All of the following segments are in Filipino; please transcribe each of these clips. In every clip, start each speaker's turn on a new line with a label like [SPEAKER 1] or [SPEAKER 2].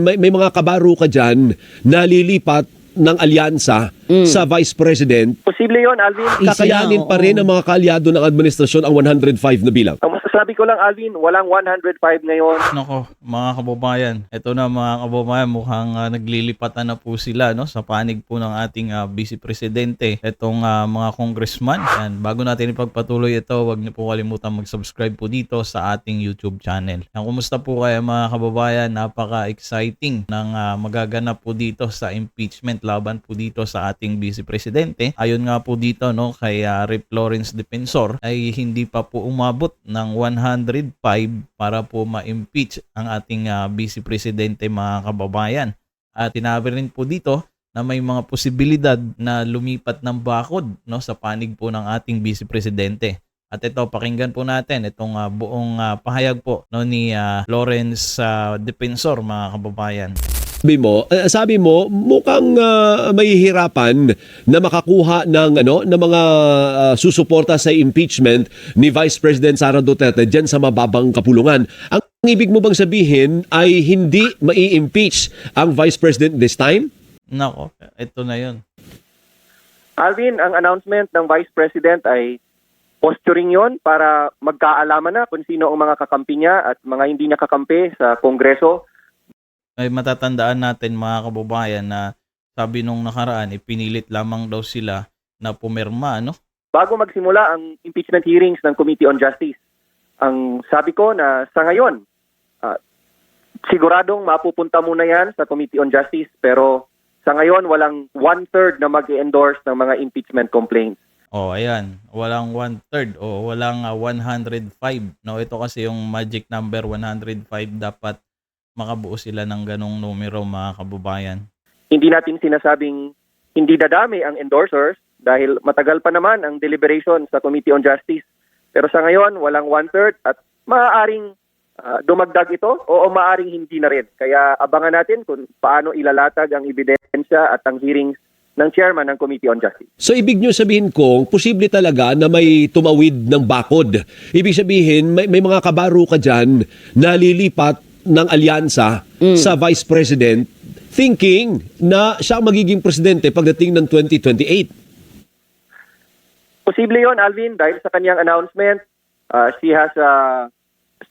[SPEAKER 1] may mga kabaro ka dyan na lilipat ng alyansa sa Vice President.
[SPEAKER 2] Posible yon, Alvin.
[SPEAKER 1] Kakayanin pa rin ng mga kaalyado ng administrasyon ang 105 na bilang.
[SPEAKER 2] Ang masasabi ko lang, Alvin, walang 105 ngayon.
[SPEAKER 3] Nako, mga kababayan. Ito na mga kababayan, mukhang naglilipatan na po sila no, sa panig po ng ating Vice Presidente. Itong mga congressman. Yan. Bago natin ipagpatuloy ito, huwag niyo po kalimutan mag-subscribe po dito sa ating YouTube channel. Yan, kumusta po kayo mga kababayan? Napaka-exciting ng magaganap po dito sa impeachment laban po dito sa ating Vice Presidente. Ayon nga po dito no, kay Rep. Lawrence Defensor ay hindi pa po umabot ng 105 para po ma-impeach ang ating Vice Presidente mga kababayan. At tinabi rin po dito na may mga posibilidad na lumipat ng bakod no, sa panig po ng ating Vice Presidente. At ito, pakinggan po natin itong buong pahayag po no, ni Lawrence Defensor mga kababayan.
[SPEAKER 1] Sabi mo mukhang mahihirapan na makakuha ng mga susuporta sa impeachment ni Vice President Sara Duterte diyan sa mababang kapulungan. Ang ibig mo bang sabihin ay hindi mai-impeach ang Vice President this time?
[SPEAKER 3] Nako, ito na 'yon.
[SPEAKER 2] Alvin, ang announcement ng Vice President ay posturing yon para magkaalaman na kung sino ang mga kakampi niya at mga hindi niya kakampi sa Kongreso.
[SPEAKER 3] Ay matatandaan natin mga kababayan na sabi nung nakaraan, ipinilit lamang daw sila na pumirma, no?
[SPEAKER 2] Bago magsimula ang impeachment hearings ng Committee on Justice, ang sabi ko na sa ngayon, siguradong mapupunta muna yan sa Committee on Justice, pero sa ngayon walang 1/3 na mag-endorse ng mga impeachment complaints.
[SPEAKER 3] Oh, ayan. Walang 1/3 o walang 105. No, ito kasi yung magic number 105 dapat makabuo sila ng ganong numero mga kababayan.
[SPEAKER 2] Hindi natin sinasabing hindi dadami ang endorsers dahil matagal pa naman ang deliberation sa Committee on Justice. Pero sa ngayon, walang 1/3 at maaaring dumagdag ito o maaaring hindi na rin. Kaya abangan natin kung paano ilalatag ang ebidensya at ang hearings ng chairman ng Committee on Justice.
[SPEAKER 1] So ibig nyo sabihin kong posible talaga na may tumawid ng bakod. Ibig sabihin may mga kabaro ka dyan na lilipat ng alyansa sa Vice President thinking na siya ang magiging presidente pagdating ng 2028.
[SPEAKER 2] Posible yon, Alvin, dahil sa kanyang announcement, she has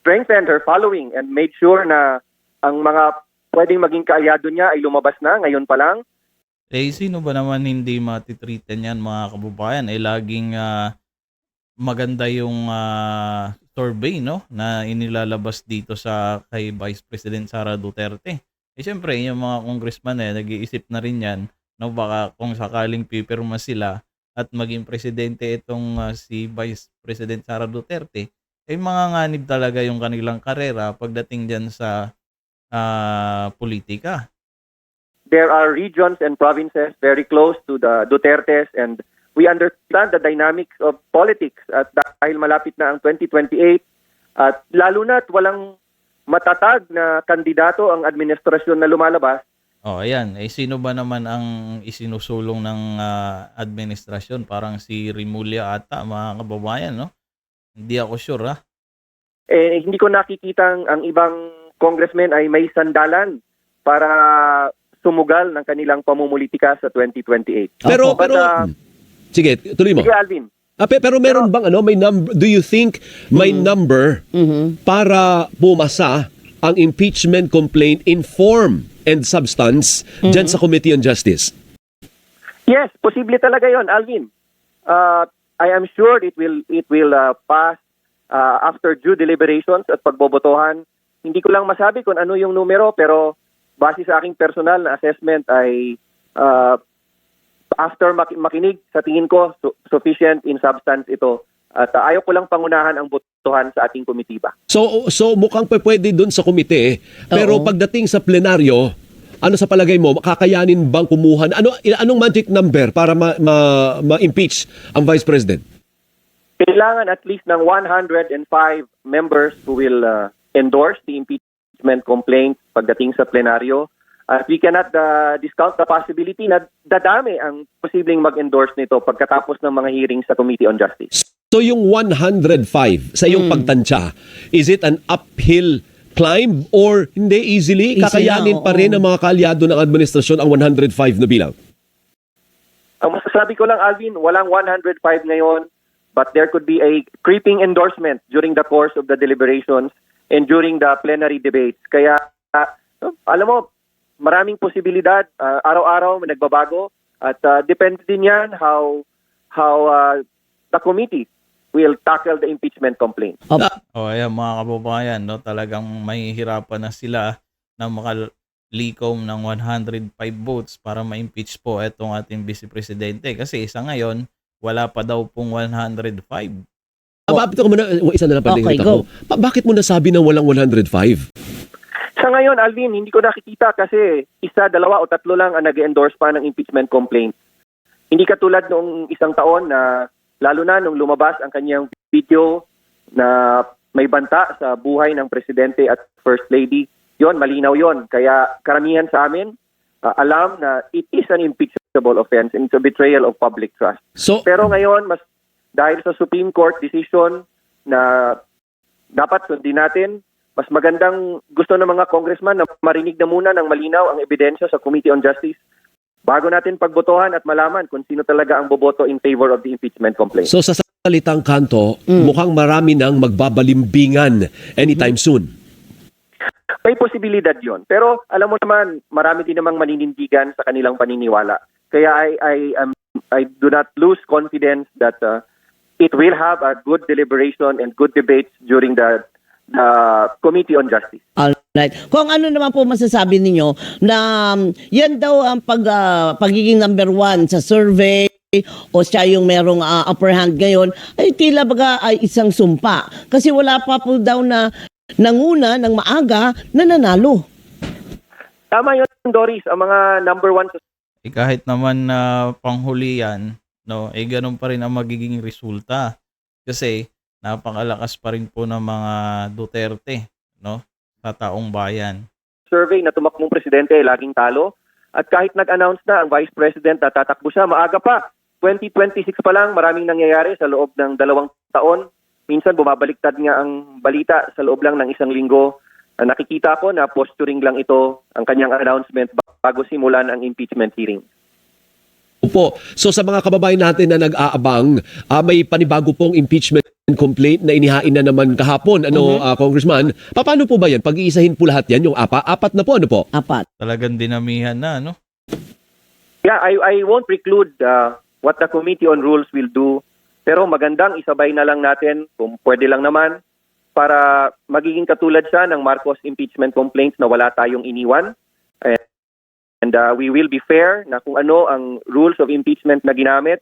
[SPEAKER 2] strengthened her following and made sure na ang mga pwedeng maging kaalyado niya ay lumabas na ngayon pa lang.
[SPEAKER 3] Sino ba naman hindi matitreaten yan mga kababayan? Laging maganda yung survey no na inilalabas dito sa kay Vice President Sara Duterte. Siyempre yung mga congressman nag-iisip na rin yan no, baka kung sakaling pipirma sila at maging presidente itong si Vice President Sara Duterte, manganganib talaga yung kanilang karera pagdating diyan sa politika.
[SPEAKER 2] There are regions and provinces very close to the Dutertes and we understand the dynamics of politics at dahil malapit na ang 2028 at lalo na't walang matatag na kandidato ang administrasyon na lumalabas.
[SPEAKER 3] Oh, ayan. Sino ba naman ang isinusulong ng administrasyon? Parang si Rimulya ata, mga kababayan, no? Hindi ako sure, ha?
[SPEAKER 2] Hindi ko nakikita ang ibang congressmen ay may sandalan para sumugal ng kanilang pamumulitika sa 2028.
[SPEAKER 1] Pero sige, tuloy mo.
[SPEAKER 2] Sige, Alvin.
[SPEAKER 1] Pero meron bang may number? Do you think may number para pumasa ang impeachment complaint in form and substance dyan sa Committee on Justice?
[SPEAKER 2] Yes, posible talaga 'yon, Alvin. I am sure it will pass after due deliberations at pagbobotohan. Hindi ko lang masabi kung ano yung numero, pero base sa aking personal na assessment ay after makinig, sa tingin ko, sufficient in substance ito. At ayaw ko lang pangunahan ang botohan sa ating komitiba. So
[SPEAKER 1] mukhang pwede doon sa komite, pero pagdating sa plenaryo, ano sa palagay mo, kakayanin bang kumuha? Anong magic number para ma-impeach ang Vice President?
[SPEAKER 2] Kailangan at least ng 105 members who will endorse the impeachment complaint pagdating sa plenaryo. We cannot discount the possibility na dadami ang posibleng mag-endorse nito pagkatapos ng mga hearings sa Committee on Justice.
[SPEAKER 1] So yung 105 sa iyong pagtansya, is it an uphill climb or hindi easily?
[SPEAKER 4] Easy
[SPEAKER 1] Kakayanin
[SPEAKER 4] na,
[SPEAKER 1] pa
[SPEAKER 4] oo.
[SPEAKER 1] rin ng mga kaalyado ng administrasyon ang 105 na bilang?
[SPEAKER 2] Ang masasabi ko lang, Alvin, walang 105 ngayon, but there could be a creeping endorsement during the course of the deliberations and during the plenary debates. Kaya, alam mo, maraming posibilidad, araw-araw nagbabago, at depende din yan how the committee will tackle the impeachment complaint.
[SPEAKER 3] O ayan mga kababayan, no, talagang mahihirapan na sila na makalikom ng 105 votes para ma-impeach po itong ating Vice Presidente. Kasi isa ngayon, wala pa daw pong 105.
[SPEAKER 1] Ababito ko muna, isa na lang pa
[SPEAKER 4] Okay,
[SPEAKER 1] rin
[SPEAKER 4] go.
[SPEAKER 1] Bakit mo nasabi na walang 105?
[SPEAKER 2] Sa ngayon, Alvin, hindi ko nakikita kasi isa, dalawa o tatlo lang ang nag-endorse pa ng impeachment complaint. Hindi katulad noong isang taon na lalo na nung lumabas ang kanyang video na may banta sa buhay ng presidente at first lady. Yon, malinaw yon. Kaya karamihan sa amin alam na it is an impeachable offense and it's a betrayal of public trust.
[SPEAKER 1] So,
[SPEAKER 2] Pero ngayon, mas dahil sa Supreme Court decision na dapat sundin natin, mas magandang gusto ng mga congressman na marinig na muna ng malinaw ang ebidensya sa Committee on Justice bago natin pagbotohan at malaman kung sino talaga ang boboto in favor of the impeachment complaint.
[SPEAKER 1] sa salitang kanto, mukhang marami nang magbabalimbingan anytime soon.
[SPEAKER 2] May posibilidad yon. Pero alam mo naman, marami din namang maninindigan sa kanilang paniniwala. Kaya I do not lose confidence that it will have a good deliberation and good debates during the Committee on Justice.
[SPEAKER 4] Alright. Kung ano naman po masasabi ninyo na yan daw ang pagiging number 1 sa survey o siya yung merong upper hand ngayon, ay tila baga ay isang sumpa. Kasi wala pa po daw na nanguna ng maaga na nanalo.
[SPEAKER 2] Tama yun, Doris. Ang mga number 1 sa
[SPEAKER 3] Kahit naman na panghuli yan, no, ganun pa rin ang magiging resulta. Kasi napakalakas pa rin po ng mga Duterte, no, sa taong bayan.
[SPEAKER 2] survey na tumakbong presidente ay laging talo. At kahit nag-announce na ang vice president na tatakbo siya, maaga pa. 2026 pa lang, maraming nangyayari sa loob ng 2 taon. Minsan bumabaliktad nga ang balita sa loob lang ng 1 linggo. Nakikita ko na posturing lang ito ang kanyang announcement bago simulan ang impeachment hearing.
[SPEAKER 1] Opo. So sa mga kababayan natin na nag-aabang, may panibago pong impeachment complaint na inihain na naman kahapon, Congressman. Paano po ba yan? Pag-iisahin po lahat yan, yung apat na po, ano po?
[SPEAKER 4] 4.
[SPEAKER 3] Talagang dinamihan na, no?
[SPEAKER 2] Yeah, I won't preclude what the Committee on Rules will do. Pero magandang isabay na lang natin, kung pwede lang naman, para magiging katulad siya ng Marcos impeachment complaints na wala tayong iniwan. And we will be fair na kung ano ang rules of impeachment na ginamit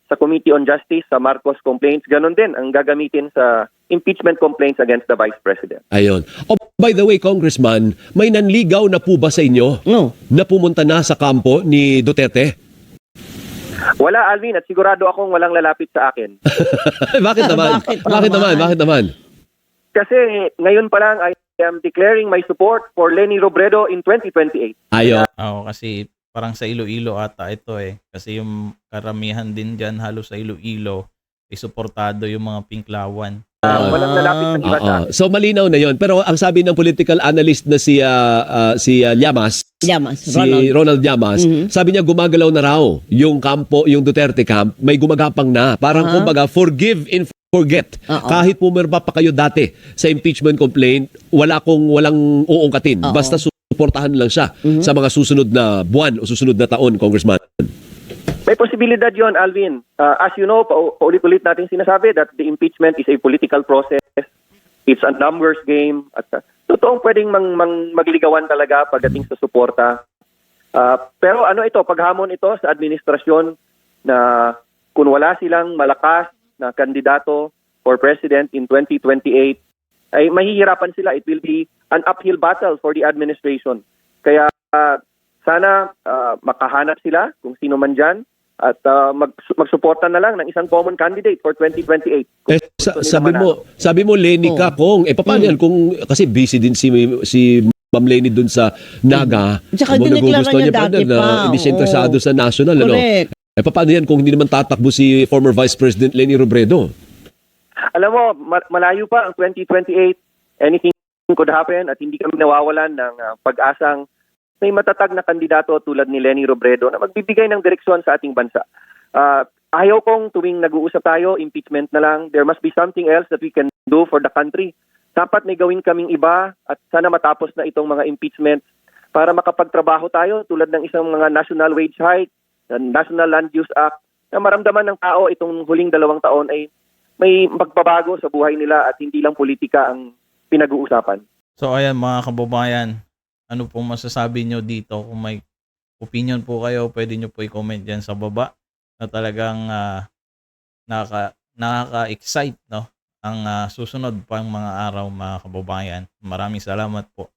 [SPEAKER 2] sa Committee on Justice, sa Marcos complaints, ganun din ang gagamitin sa impeachment complaints against the Vice President.
[SPEAKER 1] Ayun. Oh, by the way, Congressman, may nanligaw na po ba sa inyo
[SPEAKER 4] No.
[SPEAKER 1] na pumunta na sa kampo ni Duterte?
[SPEAKER 2] Wala, Alvin, at sigurado akong walang lalapit sa akin.
[SPEAKER 1] Bakit naman? Bakit naman?
[SPEAKER 2] Kasi ngayon pa lang I am declaring my support for Leni Robredo in 2028.
[SPEAKER 1] Ayun.
[SPEAKER 3] Oo, kasi parang sa Iloilo ata ito Kasi yung karamihan din dyan halos sa Iloilo, suportado yung mga pinklawan.
[SPEAKER 2] Walang lalapit ng iba sa akin.
[SPEAKER 1] So malinaw na yon. Pero ang sabi ng political analyst na si Llamas,
[SPEAKER 4] Llamas,
[SPEAKER 1] si Ronald Llamas, sabi niya gumagalaw na raw yung kampo, yung Duterte camp, may gumagapang na. Parang kumbaga forgive and forget. Kahit pumirma pa kayo dati sa impeachment complaint, walang uungkatin. Basta suportahan lang siya sa mga susunod na buwan o susunod na taon, Congressman.
[SPEAKER 2] May posibilidad yon, Alvin. As you know, paulit-ulit natin sinasabi that the impeachment is a political process. It's a numbers game. At totoong pwedeng magligawan talaga pagdating sa suporta. Pero ano ito, paghamon ito sa administrasyon na kung wala silang malakas na kandidato for president in 2028, ay mahihirapan sila. It will be an uphill battle for the administration. Kaya sana makahanap sila kung sino man dyan at magsuporta na lang ng isang common candidate for 2028.
[SPEAKER 1] Sabi mo Leni ka, Kong. Paano yan? Kung, kasi busy din si Ma'am Leni dun sa Naga.
[SPEAKER 4] Tsaka
[SPEAKER 1] Kung
[SPEAKER 4] dineklara
[SPEAKER 1] nagugustuhan
[SPEAKER 4] niya
[SPEAKER 1] niya
[SPEAKER 4] dati
[SPEAKER 1] partner na
[SPEAKER 4] pa.
[SPEAKER 1] hindi siya interesado sa national.
[SPEAKER 4] Correct.
[SPEAKER 1] Paano yan kung hindi naman tatakbo si former Vice President Leni Robredo?
[SPEAKER 2] Alam mo, malayo pa ang 2028. Anything could happen at hindi kami nawawalan ng pag-asang may matatag na kandidato tulad ni Leni Robredo na magbibigay ng direksyon sa ating bansa. Ayaw kong tuwing nag-uusap tayo, impeachment na lang. There must be something else that we can do for the country. Dapat may gawin kaming iba at sana matapos na itong mga impeachment para makapagtrabaho tayo tulad ng isang mga national wage hike, National Land Use Act, na maramdaman ng tao itong huling 2 taon ay may magbabago sa buhay nila at hindi lang politika ang pinag-uusapan.
[SPEAKER 3] So ayan mga kababayan, ano pong masasabi nyo dito? Kung may opinion po kayo, pwede nyo po i-comment dyan sa baba na talagang nakaka-excite, no? Ang susunod pang mga araw mga kababayan. Maraming salamat po.